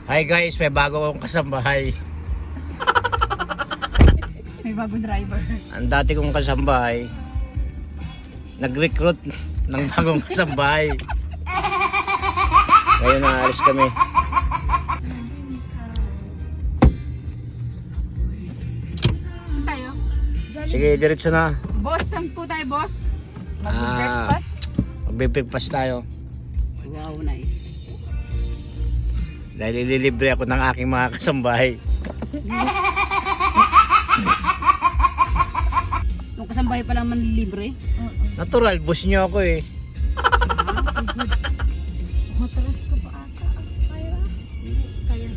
Hi guys, may bago akong kasambahay. May bagong driver. Ang dati kong kasambahay, nag-recruit ng bagong kasambahay. Ngayon naalis kami. Saan tayo? Sige, diretso na. Boss, saan po tayo, boss? Mag-breakfast? Magbe-breakfast tayo. Wow, nice. Dahil ililibre ako ng aking mga kasambahay. Nung kasambahay pa lang manlilibre? Natural, boss niyo ako eh. Matalas ko pa ata. Kaya?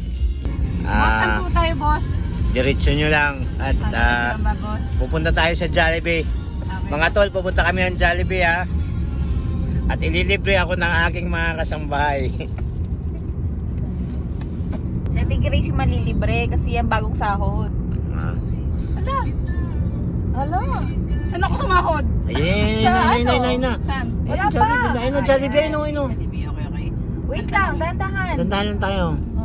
Boss, saan Ah, po tayo, boss? diretso nyo lang. At Ba, boss? pupunta tayo sa Jollibee. Mga tol, pupunta kami ng Jollibee ha. At ililibre ako ng aking mga kasambahay. Si Ate Grace yung malilibre kasi yan bagong sahod. Ala! Ala! Saan ako sumahod? Ayun, ayun na. Saan? Wala Ayun, Jollibee pa. na. Ayun, Jollibee, ayun, ayun. Jollibee, okay. Wait lang, dahan-dahan. Tandaan lang tayo.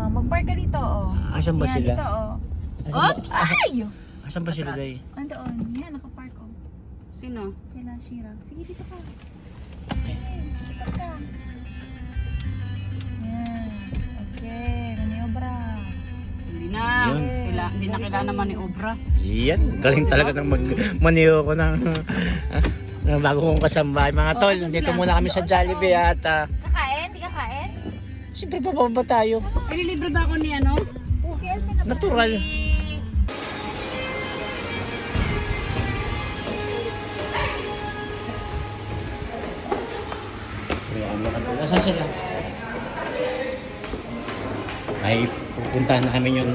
Mag-park ka dito, oh. Asan ba Yan, sila? dito, oh. Asan ba- Oops! Ay! Asan ba sila, Day? Andoon. Yan, nakapark, oh. Sino? Sila, Shira. Sige, dito ka. Sige, ikot ka. Yan. Okay, maniobra. Hindi na. Yun. Hindi na kailangan naman ni Obra. Yan, galing talaga ng maniyo ko ng bago kong kasambahay. Mga tol, dito muna kami sa Jollibee at Kakain? Di kakain? siyempre pababa tayo. Ililibre ba ako ni ano? Okay, ka na ba? Natural. Nasaan sila? Ay, pupuntahan namin yung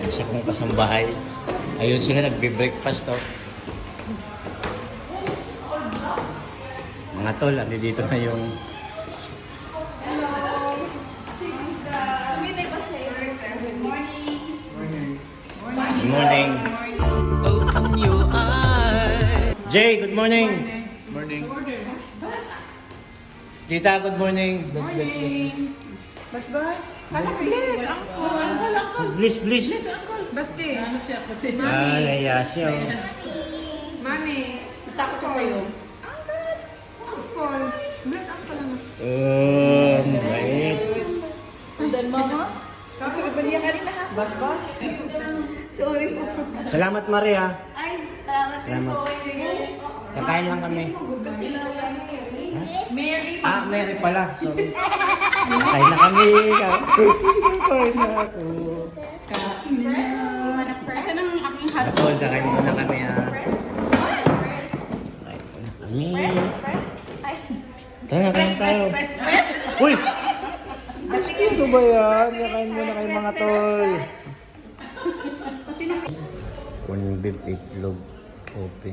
isa kong kasambahay. Ayun sila nagbe-breakfast to. Mga tol, dito na yung good morning. Open your eyes. Jay, good morning. Morning. Tita, good morning. Bas ba? Ano please? Uncle. Bliss, bliss. Basti. Ano siya kasi? Ah, naiya siya. Oh. Mami, natakot siya sa'yo. Uncle. Uncle. Bless uncle lang. Mabait. Dan, mama? Kasi baliya ka rin lahat. Bas ba? Sorry po. Salamat, Maria. Ay, salamat din Salamat. po. Kakain lang kami. Mary. Ah, Mary pala. Sorry. Kakain na kami. Kakain na ako. Asan ang aking hot Atol, kakain muna kami ha. Kakain muna kami. Tara, kain tayo. press? Uy! Ano ba yan? Kakain muna kayo mga tol. One beef, itlog, kopi.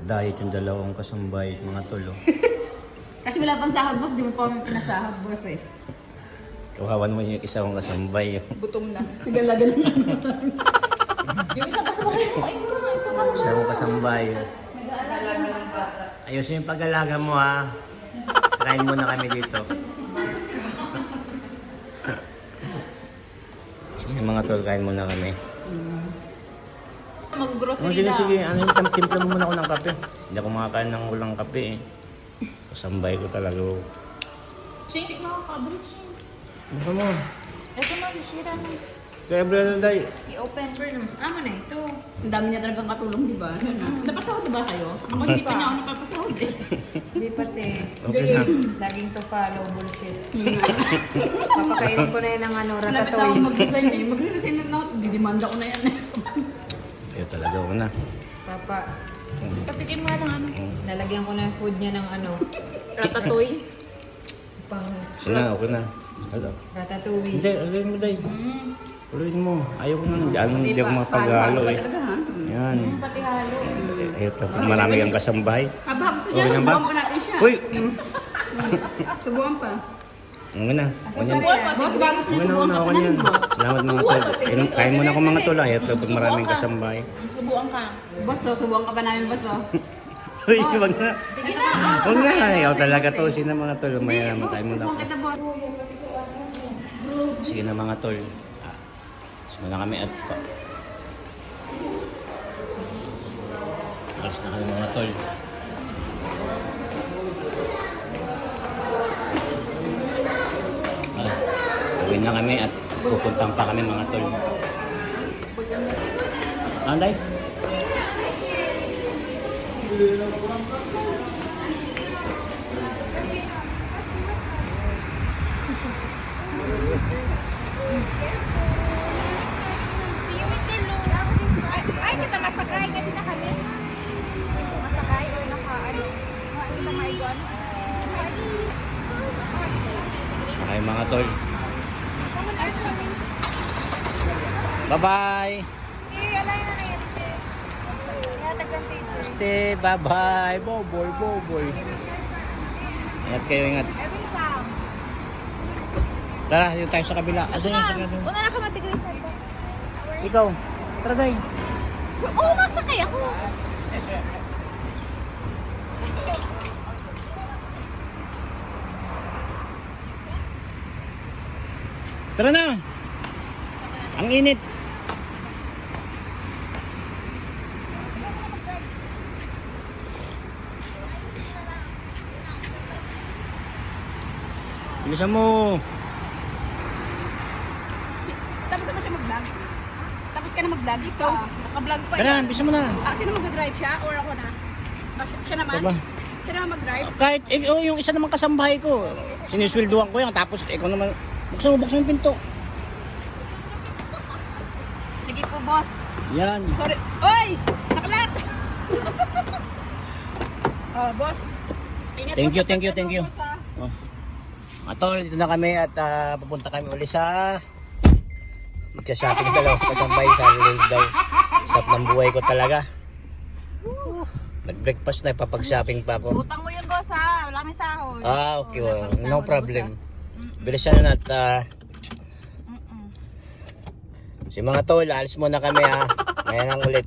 Diet yung dalawang kasambay, mga tolo. Kasi wala pang sahod, boss. Di mo pa kami pinasahod, boss eh. Kawawan mo yung isa kong kasambay. Gutom na. Nagalaga na yung isa pa sa bahay mo. Ay, mura nga. Isa pa Isa kong kasambay. Ayusin yung pag-alaga mo ha. Kain muna kami dito. Sige mga tol, kain muna kami. Oh, Mag-grocery sige, lang. sige. Ano yung timpla mo muna ako ng kape? Hindi ako makakain ng walang kape eh. Kasambay ko talaga. Shane, tikman ko kabel. Ano mo? Ito na, sisira na. Kaya Breno Day. I-open. Amo na ito. Ang dami niya talagang katulong, di ba? Napasahod na ba kayo? Ako hindi pa niya ako napapasahod eh. Di pati. Okay na. Laging to follow bullshit. Papakainin ko na yun ng ano, Malapit na ako ratatouille. mag-resign eh. Mag-resign na ako. Didimanda ko na yan eh. Kaya talaga ako na. Papa, Patikin mo ng ano. lalagyan ko na yung food niya ng ano, Ratatouille. pang Sige na, okay na. Hello. ratatouille. Hindi, alin mo Day. Mm. Tuloyin mo. Ayaw ko na. Hindi ako pa. mapag-halo eh. Talaga ha? Yan. Pati halo. Hirap na pag marami kang kasambahay. Aba, gusto niya. Okay na ba? Subukan pa natin siya. Uy! Subukan pa. Ano na? Ganyan. Subukan pa. Boss, ba gusto niya Ano subukan na, ka pa ako namin, yan. boss? Salamat mga tol. Kain muna ako mga tol. Hirap na pag maraming kasambahay. Subukan ka. Boss, subukan ka pa namin, boss. Uy, wag na. Sige na. Huwag na. Ikaw talaga to. Sino mga tol? Maya naman tayo muna Subukan ako. kita, boss. Sige na mga tol. Muna kami at alas na kami mga tol. Uwi na kami at pupuntang pa kami mga tol. Anday? Ay, kita masakay. Kasi na kami. Masakay or naka, ano, na maigon. Okay mga tol. Bye-bye! Este, bye-bye! Boboy, boboy! Ingat kayo, ingat. Tara, yun tayo sa kabila. Asan yung sa kabila? Una na ka matigris na ito. Ikaw, tara day. Oo, masakay ako. Tara na! Ang init! Bilisan mo! Tapos na ba siya mag-vlog? Tapos ka na mag-vlog? So, naka-vlog pa Tara, yan. bilisan mo na! Sino mag-drive siya or ako na? Siya naman? Diba? Siya naman mag-drive? Kahit yung isa naman kasambahay ko, sinisweldoan ko yan, tapos ikaw naman, buksan mo yung pinto. Sige po, boss. Yan. Sorry. Oy! Nakalock! Oh, boss. Ingat Thank po you, sa thank you, pagdalo, thank you. boss, ah. Oh. Mga tol, dito na kami at pupunta kami uli sa magsa-shopping dalaw, kasambay sa Lord daw. Sarap ng buhay ko talaga. Nag-breakfast na, papag-shopping pa ako. Utang mo yun, boss, ha? Wala kami sahod. Okay, Wala kami no sahod, problem. boss, ah. Bilisan na at Mm-mm. si mga tol, alis muna kami ha. Ngayon ang ulit.